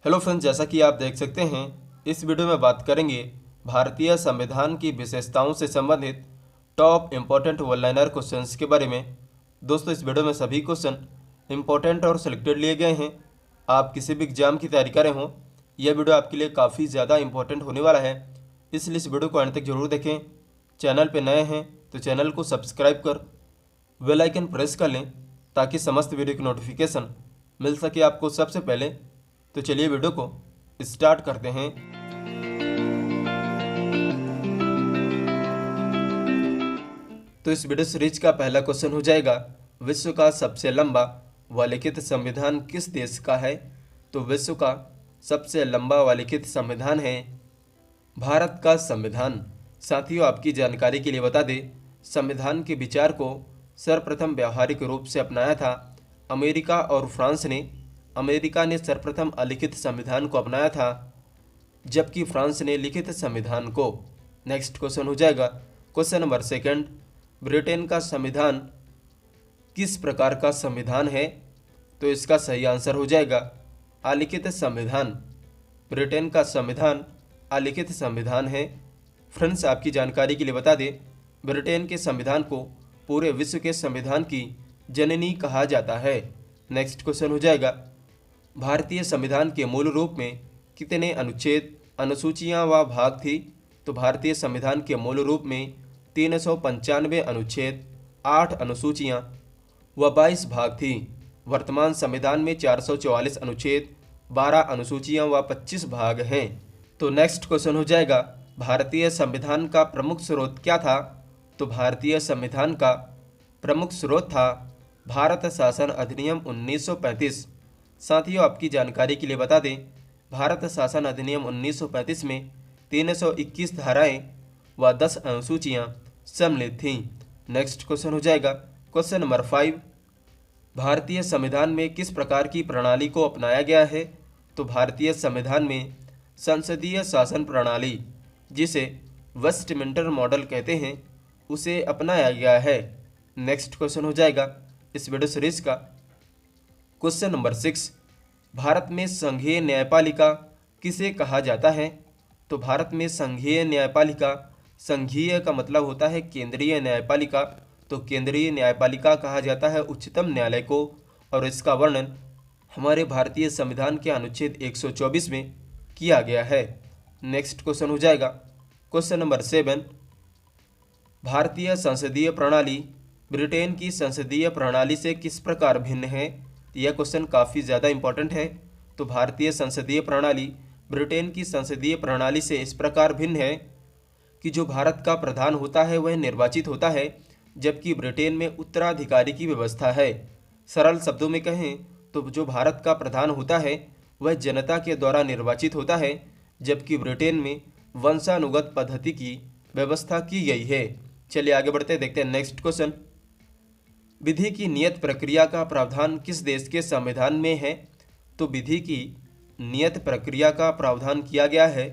Hello friends, जैसा कि आप देख सकते हैं इस वीडियो में बात करेंगे भारतीय संविधान की विशेषताओं से संबंधित top important one liner questions के बारे में। दोस्तों, इस वीडियो में सभी क्वेश्चन इम्पोर्टेंट और सिलेक्टेड लिए गए हैं। आप किसी भी एग्जाम की तैयारी कर रहे हों, यह वीडियो आपके लिए काफ़ी ज़्यादा इंपॉर्टेंट होने वाला है, इसलिए इस वीडियो को अंत तक जरूर देखें। चैनल पर नए हैं तो चैनल को सब्सक्राइब कर बेल आइकन प्रेस कर लें ताकि समस्त वीडियो की नोटिफिकेशन मिल सके आपको सबसे पहले। तो चलिए वीडियो को स्टार्ट करते हैं। तो इस वीडियो सीरीज का पहला क्वेश्चन हो जाएगा, विश्व का सबसे लंबा व लिखित संविधान किस देश का है? तो विश्व का सबसे लंबा व लिखित संविधान है भारत का संविधान। साथियों, आपकी जानकारी के लिए बता दें, संविधान के विचार को सर्वप्रथम व्यावहारिक रूप से अपनाया था अमेरिका और फ्रांस ने। अमेरिका ने सर्वप्रथम अलिखित संविधान को अपनाया था, जबकि फ्रांस ने लिखित संविधान को। नेक्स्ट क्वेश्चन हो जाएगा क्वेश्चन नंबर सेकंड, ब्रिटेन का संविधान किस प्रकार का संविधान है? तो इसका सही आंसर हो जाएगा अलिखित संविधान। ब्रिटेन का संविधान अलिखित संविधान है। फ्रेंड्स, आपकी जानकारी के लिए बता दें, ब्रिटेन के संविधान को पूरे विश्व के संविधान की जननी कहा जाता है। नेक्स्ट क्वेश्चन हो जाएगा, भारतीय संविधान के मूल रूप में कितने अनुच्छेद, अनुसूचियां व भाग थी? तो भारतीय संविधान के मूल रूप में 395 अनुच्छेद, 8 अनुसूचियां व 22 भाग थी। वर्तमान संविधान में 444 अनुच्छेद, 12 अनुसूचियां व 25 भाग हैं। तो नेक्स्ट क्वेश्चन हो जाएगा, भारतीय संविधान का प्रमुख स्रोत क्या था? तो भारतीय संविधान का प्रमुख स्रोत था भारत शासन अधिनियम 1935। साथियों, आपकी जानकारी के लिए बता दें, भारत शासन अधिनियम 1935 में 321 धाराएं व 10 अनुसूचियां सम्मिलित थीं। नेक्स्ट क्वेश्चन हो जाएगा क्वेश्चन नंबर 5, भारतीय संविधान में किस प्रकार की प्रणाली को अपनाया गया है? तो भारतीय संविधान में संसदीय शासन प्रणाली, जिसे वेस्टमिंस्टर मॉडल कहते हैं, उसे अपनाया गया है। नेक्स्ट क्वेश्चन हो जाएगा इस वीडियो सीरीज का क्वेश्चन नंबर 6, भारत में संघीय न्यायपालिका किसे कहा जाता है? तो भारत में संघीय न्यायपालिका, संघीय का मतलब होता है केंद्रीय न्यायपालिका, तो केंद्रीय न्यायपालिका कहा जाता है उच्चतम न्यायालय को, और इसका वर्णन हमारे भारतीय संविधान के अनुच्छेद 124 में किया गया है। नेक्स्ट क्वेश्चन हो जाएगा क्वेश्चन नंबर 7, भारतीय संसदीय प्रणाली ब्रिटेन की संसदीय प्रणाली से किस प्रकार भिन्न है? यह क्वेश्चन काफ़ी ज़्यादा इंपॉर्टेंट है। तो भारतीय संसदीय प्रणाली ब्रिटेन की संसदीय प्रणाली से इस प्रकार भिन्न है कि जो भारत का प्रधान होता है वह निर्वाचित होता है, जबकि ब्रिटेन में उत्तराधिकारी की व्यवस्था है। सरल शब्दों में कहें तो जो भारत का प्रधान होता है वह जनता के द्वारा निर्वाचित होता है, जबकि ब्रिटेन में वंशानुगत पद्धति की व्यवस्था की गई है। चलिए आगे बढ़ते देखते हैं नेक्स्ट क्वेश्चन, विधि की नियत प्रक्रिया का प्रावधान किस देश के संविधान में है? तो विधि की नियत प्रक्रिया का प्रावधान किया गया है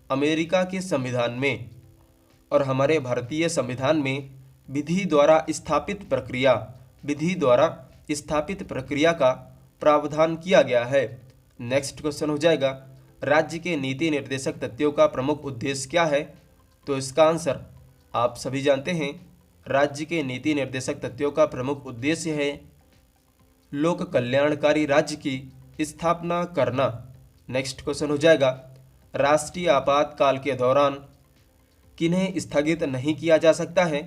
अमेरिका के संविधान में, और हमारे भारतीय संविधान में विधि द्वारा स्थापित प्रक्रिया का प्रावधान किया गया है। नेक्स्ट क्वेश्चन हो जाएगा, राज्य के नीति निर्देशक तथ्यों का प्रमुख उद्देश्य क्या है? तो इसका आंसर आप सभी जानते हैं, राज्य के नीति निर्देशक तथ्यों का प्रमुख उद्देश्य है लोक कल्याणकारी राज्य की स्थापना करना। नेक्स्ट क्वेश्चन हो जाएगा, राष्ट्रीय आपातकाल के दौरान किन्हें स्थगित नहीं किया जा सकता है?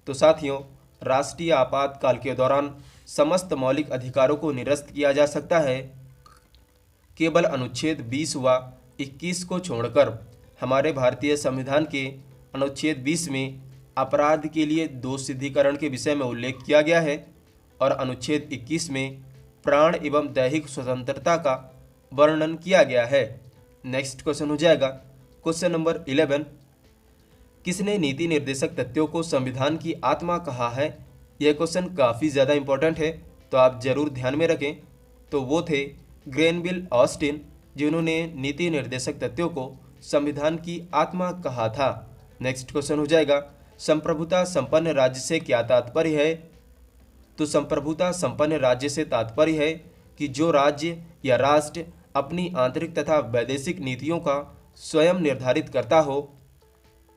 तो साथियों, राष्ट्रीय आपातकाल के दौरान समस्त मौलिक अधिकारों को निरस्त किया जा सकता है, केवल अनुच्छेद 20 व 21 को छोड़कर। हमारे भारतीय संविधान के अनुच्छेद 20 में अपराध के लिए दोष सिद्धिकरण के विषय में उल्लेख किया गया है, और अनुच्छेद 21 में प्राण एवं दैहिक स्वतंत्रता का वर्णन किया गया है। नेक्स्ट क्वेश्चन हो जाएगा क्वेश्चन नंबर 11, किसने नीति निर्देशक तथ्यों को संविधान की आत्मा कहा है? यह क्वेश्चन काफ़ी ज़्यादा इंपॉर्टेंट है, तो आप जरूर ध्यान में रखें। तो वो थे ग्रेनविल ऑस्टिन, जिन्होंने नीति निर्देशक तथ्यों को संविधान की आत्मा कहा था। नेक्स्ट क्वेश्चन हो जाएगा, संप्रभुता संपन्न राज्य से क्या तात्पर्य है? तो संप्रभुता संपन्न राज्य से तात्पर्य है कि जो राज्य या राष्ट्र अपनी आंतरिक तथा वैदेशिक नीतियों का स्वयं निर्धारित करता हो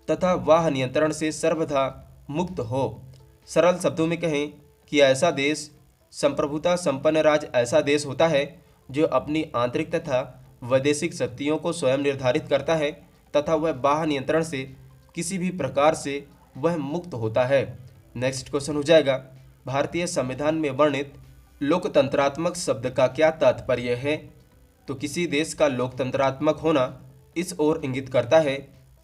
तथा वह नियंत्रण से सर्वथा मुक्त हो। सरल शब्दों में कहें कि ऐसा देश, संप्रभुता संपन्न राज्य ऐसा देश होता है जो अपनी आंतरिक तथा वैदेशिक शक्तियों को स्वयं निर्धारित करता है तथा वह बाह्य नियंत्रण से किसी भी प्रकार से वह मुक्त होता है। नेक्स्ट क्वेश्चन हो जाएगा, भारतीय संविधान में वर्णित लोकतंत्रात्मक शब्द का क्या तात्पर्य है? तो किसी देश का लोकतंत्रात्मक होना इस ओर इंगित करता है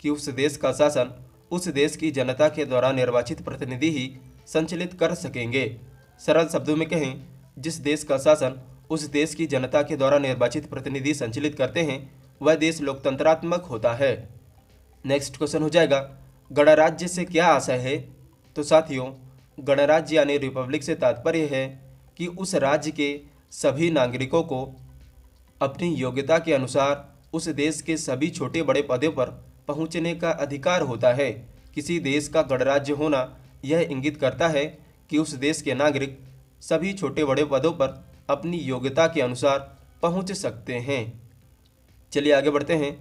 कि उस देश का शासन उस देश की जनता के द्वारा निर्वाचित प्रतिनिधि ही संचालित कर सकेंगे। सरल शब्दों में कहें, जिस देश का शासन उस देश की जनता के द्वारा निर्वाचित प्रतिनिधि संचालित करते हैं वह देश लोकतंत्रात्मक होता है। नेक्स्ट क्वेश्चन हो जाएगा, गणराज्य से क्या आशय है? तो साथियों, गणराज्य यानी रिपब्लिक से तात्पर्य है कि उस राज्य के सभी नागरिकों को अपनी योग्यता के अनुसार उस देश के सभी छोटे बड़े पदों पर पहुंचने का अधिकार होता है। किसी देश का गणराज्य होना यह इंगित करता है कि उस देश के नागरिक सभी छोटे बड़े पदों पर अपनी योग्यता के अनुसार पहुंच सकते हैं। चलिए आगे बढ़ते हैं,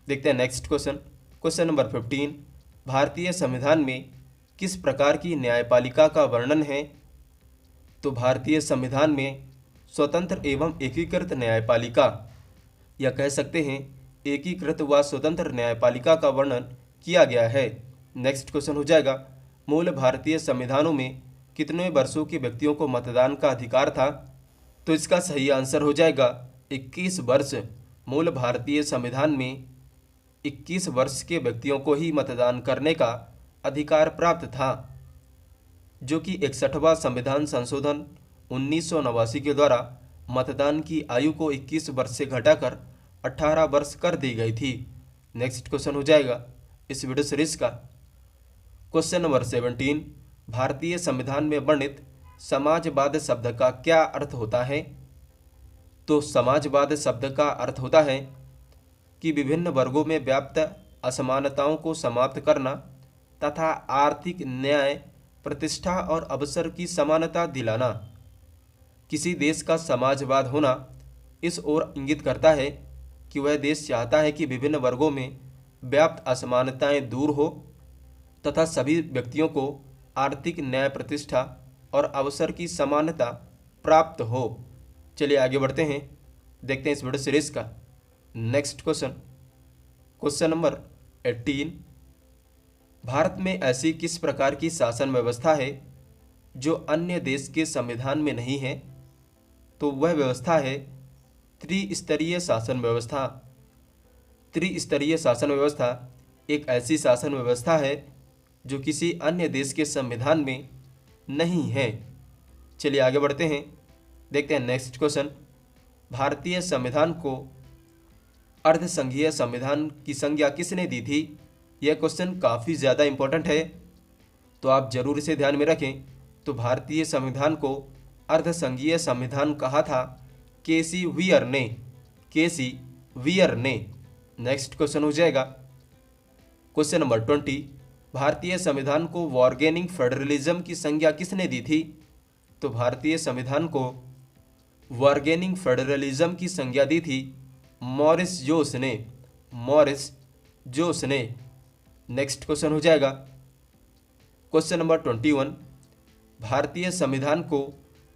देखते हैं नेक्स्ट क्वेश्चन। क्वेश्चन नंबर 15, भारतीय संविधान में किस प्रकार की न्यायपालिका का वर्णन है? तो भारतीय संविधान में स्वतंत्र एवं एकीकृत न्यायपालिका या कह सकते हैं एकीकृत व स्वतंत्र न्यायपालिका का वर्णन किया गया है। नेक्स्ट क्वेश्चन हो जाएगा, मूल भारतीय संविधानों में कितने वर्षों के व्यक्तियों को मतदान का अधिकार था? तो इसका सही आंसर हो जाएगा 21 वर्ष। मूल भारतीय संविधान में 21 वर्ष के व्यक्तियों को ही मतदान करने का अधिकार प्राप्त था, जो कि 61वां संविधान संशोधन 1989 के द्वारा मतदान की आयु को 21 वर्ष से घटाकर 18 वर्ष कर दी गई थी। नेक्स्ट क्वेश्चन हो जाएगा इस वीडियो सीरीज का क्वेश्चन नंबर 17, भारतीय संविधान में वर्णित समाजवाद शब्द का क्या अर्थ होता है? तो समाजवाद शब्द का अर्थ होता है कि विभिन्न वर्गों में व्याप्त असमानताओं को समाप्त करना तथा आर्थिक न्याय, प्रतिष्ठा और अवसर की समानता दिलाना। किसी देश का समाजवाद होना इस ओर इंगित करता है कि वह देश चाहता है कि विभिन्न वर्गों में व्याप्त असमानताएं दूर हो तथा सभी व्यक्तियों को आर्थिक न्याय, प्रतिष्ठा और अवसर की समानता प्राप्त हो। चलिए आगे बढ़ते हैं, देखते हैं इस वीडियो सीरीज का next question. Question number 18, Bharat में ऐसी किस प्रकार की शासन व्यवस्था है जो अन्य देश के संविधान में नहीं है? तो वह व्यवस्था है त्रिस्तरीय शासन व्यवस्था। त्रिस्तरीय शासन व्यवस्था एक ऐसी शासन व्यवस्था है जो किसी अन्य देश के संविधान में नहीं है। चलिए आगे बढ़ते हैं, देखते हैं नेक्स्ट क्वेश्चन। भारतीय संविधान को अर्धसंघीय संविधान की संज्ञा किसने दी थी? यह क्वेश्चन काफ़ी ज़्यादा इम्पोर्टेंट है, तो आप जरूर इसे ध्यान में रखें। तो भारतीय संविधान को अर्धसंघीय संविधान कहा था केसी वियर ने। केसी वियर ने। नेक्स्ट क्वेश्चन हो जाएगा क्वेश्चन नंबर 20, भारतीय संविधान को वॉर्गेनिंग फेडरलिज्म की संज्ञा किसने दी थी? तो भारतीय संविधान को वॉर्गेनिंग फेडरलिज्म की संज्ञा दी थी मॉरिस जोस ने। मॉरिस जोस ने। नेक्स्ट क्वेश्चन हो जाएगा क्वेश्चन नंबर 21, भारतीय संविधान को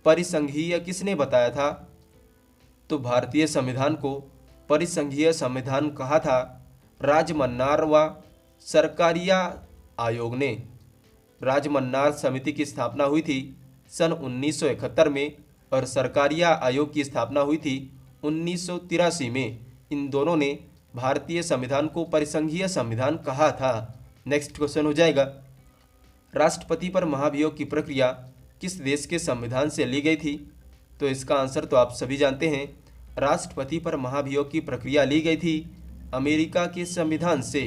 परिसंघीय किसने बताया था? तो भारतीय संविधान को परिसंघीय संविधान कहा था राजमन्नार व सरकारिया आयोग ने। राजमन्नार समिति की स्थापना हुई थी सन 1971 में और सरकारिया आयोग की स्थापना हुई थी 1983 में। इन दोनों ने भारतीय संविधान को परिसंघीय संविधान कहा था। नेक्स्ट क्वेश्चन हो जाएगा, राष्ट्रपति पर महाभियोग की प्रक्रिया किस देश के संविधान से ली गई थी? तो इसका आंसर तो आप सभी जानते हैं, राष्ट्रपति पर महाभियोग की प्रक्रिया ली गई थी अमेरिका के संविधान से।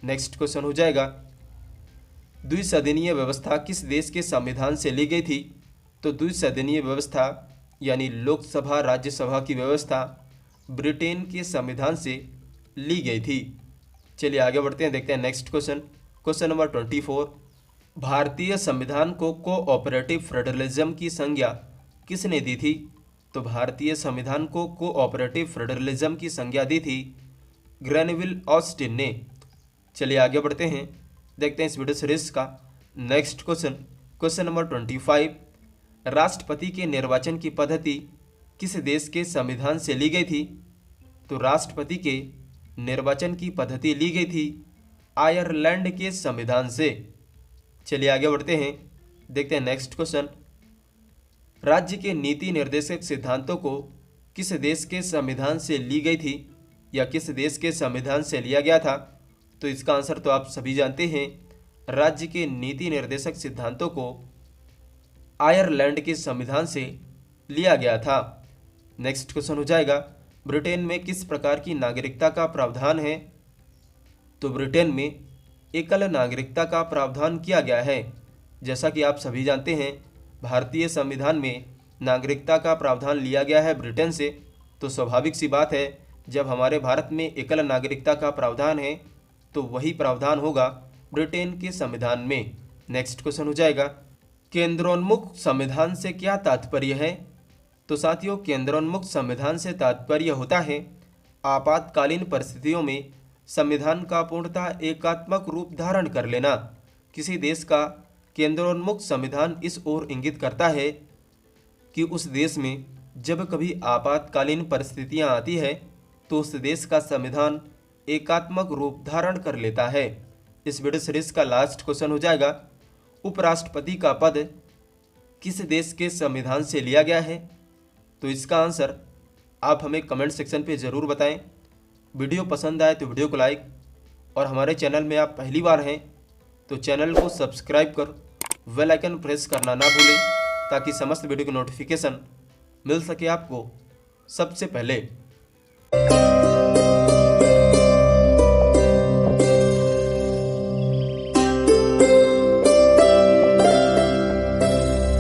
नेक्स्ट क्वेश्चन हो जाएगा, द्विसदनीय व्यवस्था किस देश के संविधान से ली गई थी? तो द्विसदनीय व्यवस्था यानी लोकसभा राज्यसभा की व्यवस्था ब्रिटेन के संविधान से ली गई थी। चलिए आगे बढ़ते हैं, देखते हैं नेक्स्ट क्वेश्चन। क्वेश्चन नंबर 24, भारतीय संविधान को कोऑपरेटिव फेडरलिज्म की संज्ञा किसने दी थी? तो भारतीय संविधान को कोऑपरेटिव फेडरलिज्म की संज्ञा दी थी ग्रेनविल ऑस्टिन ने। चलिए आगे बढ़ते हैं, देखते हैं इस वीडियो सीरीज का नेक्स्ट क्वेश्चन। क्वेश्चन नंबर 25, राष्ट्रपति के निर्वाचन की पद्धति किस देश के संविधान से ली गई थी? तो राष्ट्रपति के निर्वाचन की पद्धति ली गई थी आयरलैंड के संविधान से। चलिए आगे बढ़ते हैं, देखते हैं नेक्स्ट क्वेश्चन। राज्य के नीति निर्देशक सिद्धांतों को किस देश के संविधान से ली गई थी या किस देश के संविधान से लिया गया था? तो इसका आंसर तो आप सभी जानते हैं, राज्य के नीति निर्देशक सिद्धांतों को आयरलैंड के संविधान से लिया गया था। नेक्स्ट क्वेश्चन हो जाएगा, ब्रिटेन में किस प्रकार की नागरिकता का प्रावधान है? तो ब्रिटेन में एकल नागरिकता का प्रावधान किया गया है। जैसा कि आप सभी जानते हैं, भारतीय संविधान में नागरिकता का प्रावधान लिया गया है ब्रिटेन से, तो स्वाभाविक सी बात है जब हमारे भारत में एकल नागरिकता का प्रावधान है तो वही प्रावधान होगा ब्रिटेन के संविधान में। नेक्स्ट क्वेश्चन हो जाएगा, केंद्रोन्मुख संविधान से क्या तात्पर्य है? तो साथियों, केंद्रोन्मुख संविधान से तात्पर्य होता है आपातकालीन परिस्थितियों में संविधान का पूर्णतः एकात्मक रूप धारण कर लेना। किसी देश का केंद्रोन्मुख संविधान इस ओर इंगित करता है कि उस देश में जब कभी आपातकालीन परिस्थितियां आती है तो उस देश का संविधान एकात्मक रूप धारण कर लेता है। इस वीडियो सीरीज का लास्ट क्वेश्चन हो जाएगा, उपराष्ट्रपति का पद किस देश के संविधान से लिया गया है? तो इसका आंसर आप हमें कमेंट सेक्शन पे ज़रूर बताएं। वीडियो पसंद आए तो वीडियो को लाइक, और हमारे चैनल में आप पहली बार हैं तो चैनल को सब्सक्राइब कर बेल आइकन प्रेस करना ना भूलें, ताकि समस्त वीडियो की नोटिफिकेशन मिल सके आपको सबसे पहले।